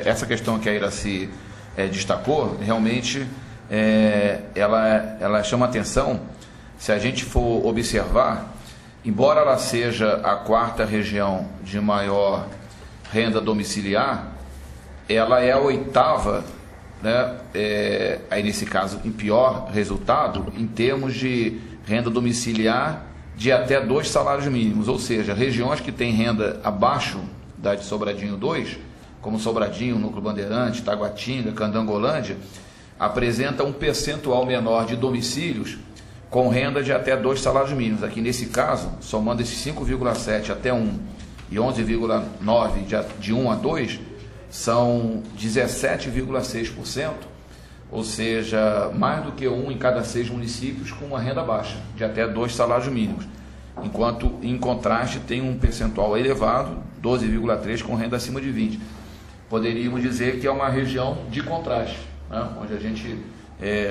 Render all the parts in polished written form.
essa questão que a Iracy destacou, realmente ela chama atenção. Se a gente for observar, embora ela seja a quarta região de maior renda domiciliar, ela é a oitava, né, aí nesse caso em pior resultado em termos de renda domiciliar de até 2 salários mínimos, ou seja, regiões que têm renda abaixo da de Sobradinho 2, como Sobradinho, Núcleo Bandeirante, Taguatinga, Candangolândia, apresentam um percentual menor de domicílios com renda de até 2 salários mínimos. Aqui nesse caso, somando esses 5,7 até 1 e 11,9 de 1 a 2, são 17,6%, ou seja, mais do que 1 em cada 6 municípios com uma renda baixa, de até 2 salários mínimos. Enquanto, em contraste, tem um percentual elevado, 12,3, com renda acima de 20. Poderíamos dizer que é uma região de contraste, né, onde a gente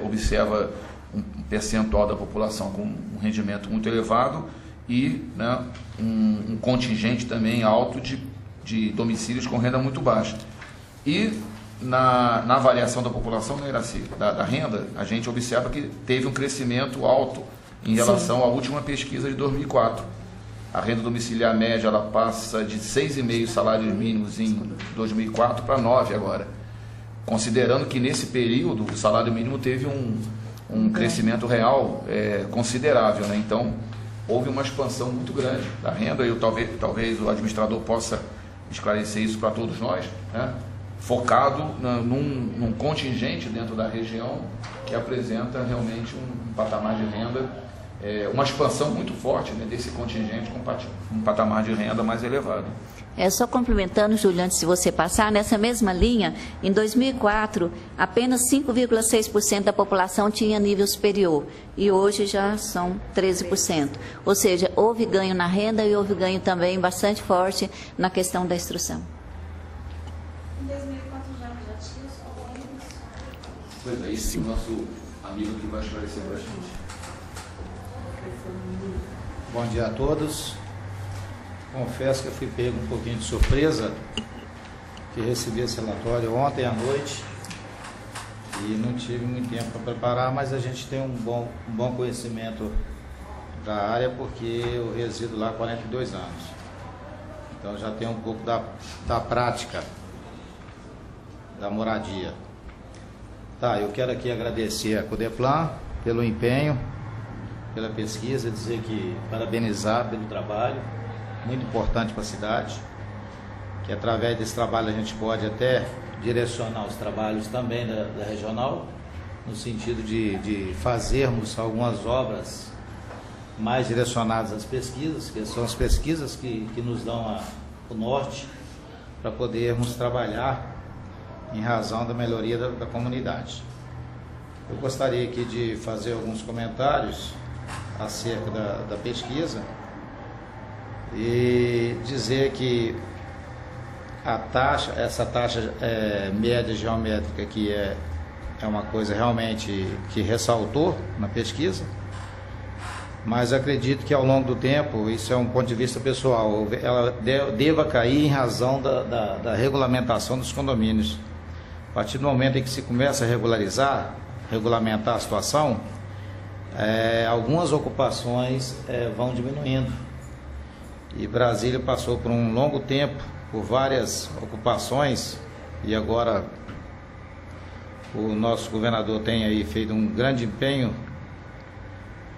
observa um percentual da população com um rendimento muito elevado e, né, um contingente também alto de domicílios com renda muito baixa. E na avaliação da população, né, Iracy, da renda, a gente observa que teve um crescimento alto em relação à última pesquisa de 2004. A renda domiciliar média ela passa de 6,5 salários mínimos em 2004 para 9 agora. Considerando que nesse período o salário mínimo teve um crescimento real considerável, né? Então, houve uma expansão muito grande da renda, e talvez o administrador possa esclarecer isso para todos nós, né? Focado num contingente dentro da região que apresenta realmente um patamar de renda, uma expansão muito forte, né, desse contingente com um patamar de renda mais elevado. Só complementando, Júlio, antes de você passar, nessa mesma linha, em 2004, apenas 5,6% da população tinha nível superior, e hoje já são 13%. Ou seja, houve ganho na renda e houve ganho também bastante forte na questão da instrução. Em 2004 já tinha só ônibus? Pois é, esse é o nosso amigo que vai esclarecer para a gente. Bom dia a todos. Confesso que eu fui pego um pouquinho de surpresa, que recebi esse relatório ontem à noite e não tive muito tempo para preparar, mas a gente tem um bom conhecimento da área, porque eu resido lá há 42 anos. Então já tenho um pouco da prática da moradia. Eu quero aqui agradecer a Codeplan pelo empenho, pela pesquisa, dizer que parabenizar pelo trabalho, muito importante para a cidade, que através desse trabalho a gente pode até direcionar os trabalhos também da regional, no sentido de fazermos algumas obras mais direcionadas às pesquisas, que são as pesquisas que nos dão o norte para podermos trabalhar em razão da melhoria da comunidade. Eu gostaria aqui de fazer alguns comentários acerca da pesquisa e dizer que essa taxa média geométrica que é uma coisa realmente que ressaltou na pesquisa, mas acredito que ao longo do tempo, isso é um ponto de vista pessoal, ela deva cair em razão da regulamentação dos condomínios. A partir do momento em que se começa a regulamentar a situação, algumas ocupações vão diminuindo. E Brasília passou por um longo tempo, por várias ocupações, e agora o nosso governador tem aí feito um grande empenho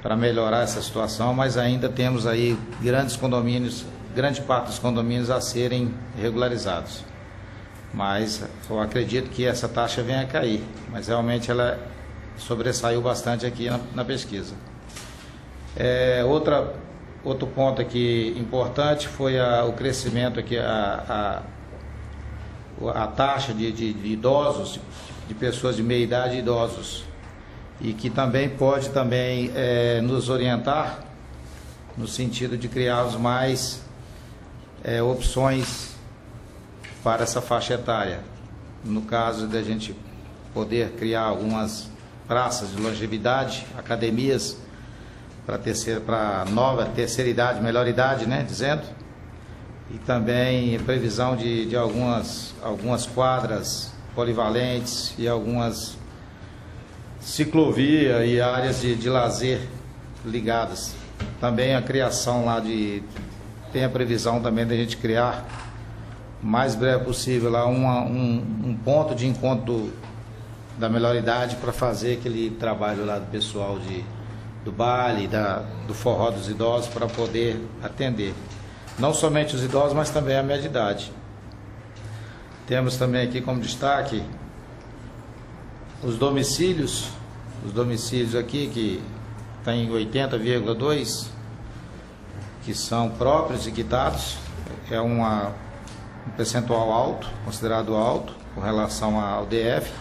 para melhorar essa situação, mas ainda temos aí grande parte dos condomínios a serem regularizados. Mas eu acredito que essa taxa venha a cair, mas realmente ela sobressaiu bastante aqui na pesquisa. Outro ponto aqui importante foi o crescimento aqui, a taxa de idosos, de pessoas de meia idade e idosos, e que também pode nos orientar no sentido de criarmos mais opções para essa faixa etária. No caso da gente poder criar algumas praças de longevidade, academias para nova terceira idade, melhor idade, né, dizendo, e também previsão de algumas quadras polivalentes e algumas ciclovia e áreas de lazer ligadas. Também a criação lá tem a previsão também da gente criar o mais breve possível lá um ponto de encontro da melhor idade para fazer aquele trabalho lá do pessoal do baile, do forró dos idosos, para poder atender não somente os idosos, mas também a média idade. Temos também aqui como destaque os domicílios aqui, que tem 80,2, que são próprios e quitados. É um percentual alto, considerado alto, com relação ao DF.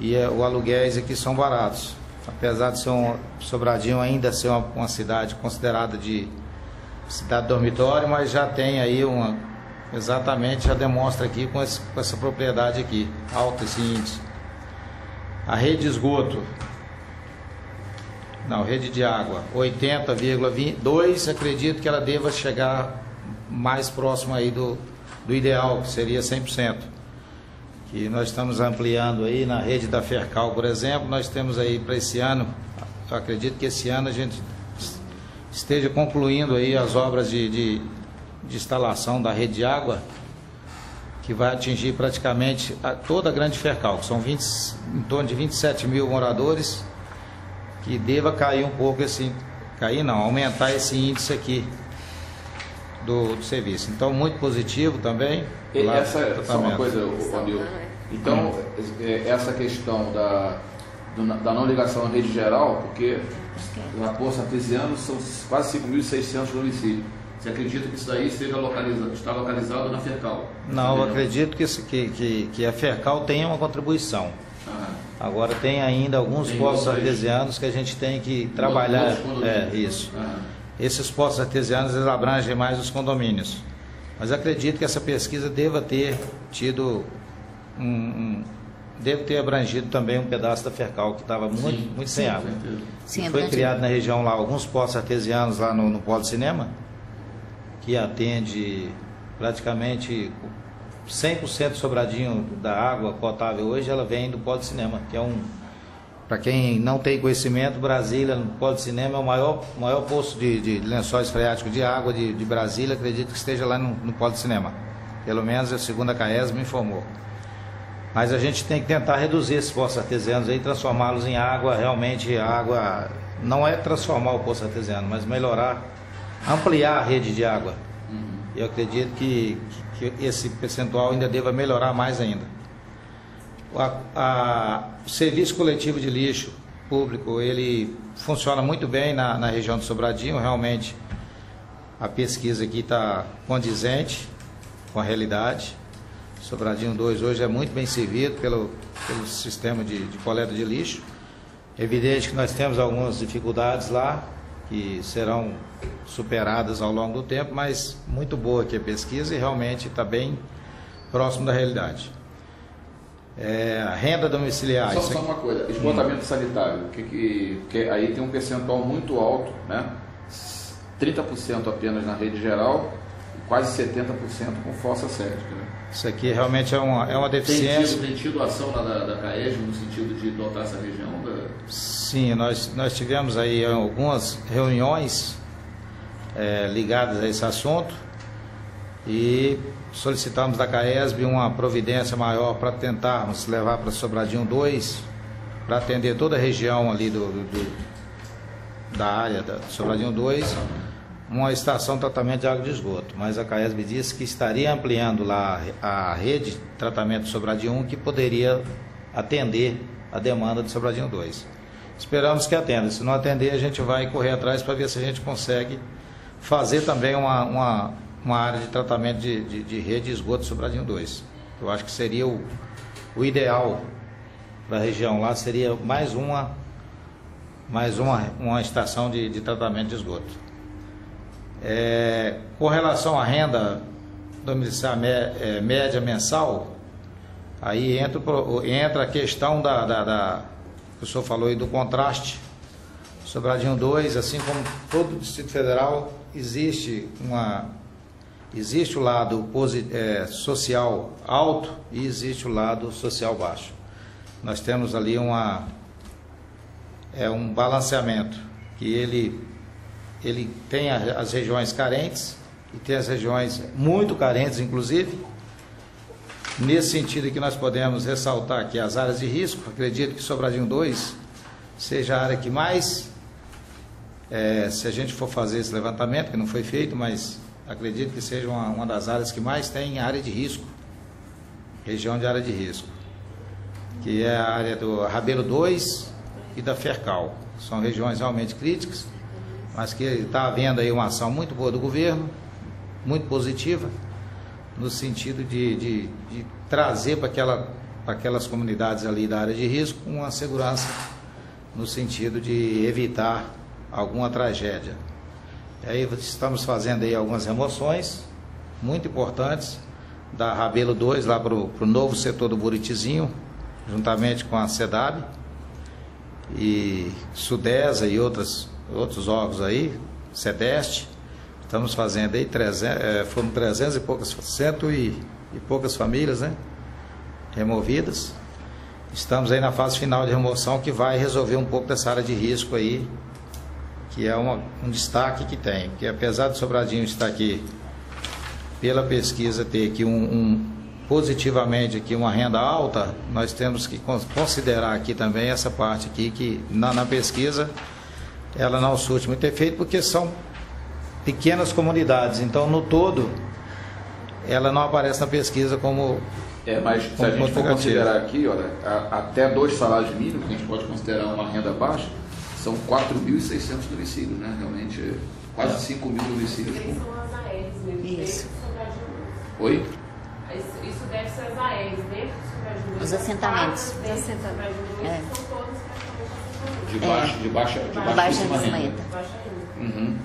E os aluguéis aqui são baratos. Apesar de ser Sobradinho ainda ser uma cidade considerada de cidade dormitório, mas já tem aí exatamente, já demonstra aqui com essa propriedade aqui, alto esse índice. A rede de esgoto, rede de água, 80,2, acredito que ela deva chegar mais próximo aí do ideal, que seria 100%. Que nós estamos ampliando aí na rede da Fercal, por exemplo, nós temos aí para esse ano, eu acredito que esse ano a gente esteja concluindo aí as obras de instalação da rede de água, que vai atingir praticamente toda a Grande Fercal, que são em torno de 27 mil moradores, que deva cair um pouco aumentar esse índice aqui do serviço. Então, muito positivo também. Essa é só uma coisa, Hamilton. Então, essa questão da não ligação à rede geral, porque na Poço Artesiano são quase 5.600 domicílios. Você acredita que isso daí está localizado na Fercal? Não, eu acredito que a Fercal tenha uma contribuição. Agora tem ainda alguns poços artesianos que a gente tem que trabalhar. Isso. Esses poços artesianos, eles abrangem mais os condomínios. Mas acredito que essa pesquisa deva ter tido deve ter abrangido também um pedaço da Fercal, que estava muito sem água. Sim, foi criado na região lá alguns poços artesianos lá no Polo Cinema, que atende praticamente 100% do Sobradinho da água potável hoje, ela vem do Polo Cinema, que é para quem não tem conhecimento, Brasília, no Polo Cinema, é o maior poço de lençóis freáticos de água de Brasília, acredito que esteja lá no Polo Cinema. Pelo menos a segunda CAES me informou. Mas a gente tem que tentar reduzir esses poços artesianos aí, transformá-los em água, realmente a água, não é transformar o poço artesiano, mas melhorar, ampliar a rede de água. Eu acredito que esse percentual ainda deva melhorar mais ainda. O serviço coletivo de lixo público, ele funciona muito bem na região do Sobradinho, realmente a pesquisa aqui está condizente com a realidade. Sobradinho 2 hoje é muito bem servido pelo sistema de coleta de lixo. Evidente que nós temos algumas dificuldades lá, que serão superadas ao longo do tempo, mas muito boa aqui a pesquisa e realmente está bem próximo da realidade. A renda domiciliar. Só uma coisa, esgotamento sanitário, que aí tem um percentual muito alto, né? 30% apenas na rede geral e quase 70% com fossa séptica, né? Isso aqui realmente é uma deficiência. Tem tido ação da CAES no sentido de dotar essa região? Sim, nós tivemos aí algumas reuniões ligadas a esse assunto e solicitamos da CAESB uma providência maior para tentarmos levar para Sobradinho 2, para atender toda a região ali da área da Sobradinho 2, uma estação de tratamento de água de esgoto. Mas a CAESB disse que estaria ampliando lá a rede de tratamento de Sobradinho 1, que poderia atender a demanda de Sobradinho 2. Esperamos que atenda. Se não atender, a gente vai correr atrás para ver se a gente consegue fazer também uma área de tratamento de rede de esgoto de Sobradinho 2. Eu acho que seria o ideal para a região lá, seria mais uma estação de tratamento de esgoto. Com relação à renda domiciliar média mensal, aí entra a questão que o senhor falou aí do contraste. Sobradinho 2, assim como todo o Distrito Federal, existe Existe o lado social alto e existe o lado social baixo. Nós temos ali um balanceamento, que ele tem as regiões carentes e tem as regiões muito carentes, inclusive. Nesse sentido que nós podemos ressaltar que as áreas de risco, acredito que Sobradinho 2 seja a área que mais, se a gente for fazer esse levantamento, que não foi feito, mas acredito que seja uma das áreas que mais tem área de risco, região de área de risco, que é a área do Rabelo 2 e da Fercal. São regiões realmente críticas, mas que está havendo aí uma ação muito boa do governo, muito positiva, no sentido de trazer para aquelas comunidades ali da área de risco uma segurança, no sentido de evitar alguma tragédia. E aí estamos fazendo aí algumas remoções muito importantes da Rabelo 2 lá para o novo setor do Buritizinho, juntamente com a SEDAB e Sudesa e outros órgãos aí, SEDEST. Estamos fazendo aí, foram 300 e poucas, 100 e poucas famílias, né, removidas. Estamos aí na fase final de remoção, que vai resolver um pouco dessa área de risco aí, que é um destaque que tem. Porque apesar de Sobradinho estar aqui, pela pesquisa, ter aqui positivamente aqui uma renda alta, nós temos que considerar aqui também essa parte aqui, que na pesquisa ela não surte muito efeito, porque são pequenas comunidades, então no todo ela não aparece na pesquisa como mas se a gente for considerar aqui, olha, até 2 salários mínimos, que a gente pode considerar uma renda baixa, são 4.600 domicílios, né? Realmente quase 5 mil domicílios. São as AEs mesmo. Isso. Oi? Isso deve ser as AEs, dentro do Sobradinho. Os assentamentos. São todos praticamente assentamentos. De baixa Baixa renda. renda. Baixa renda. Uhum.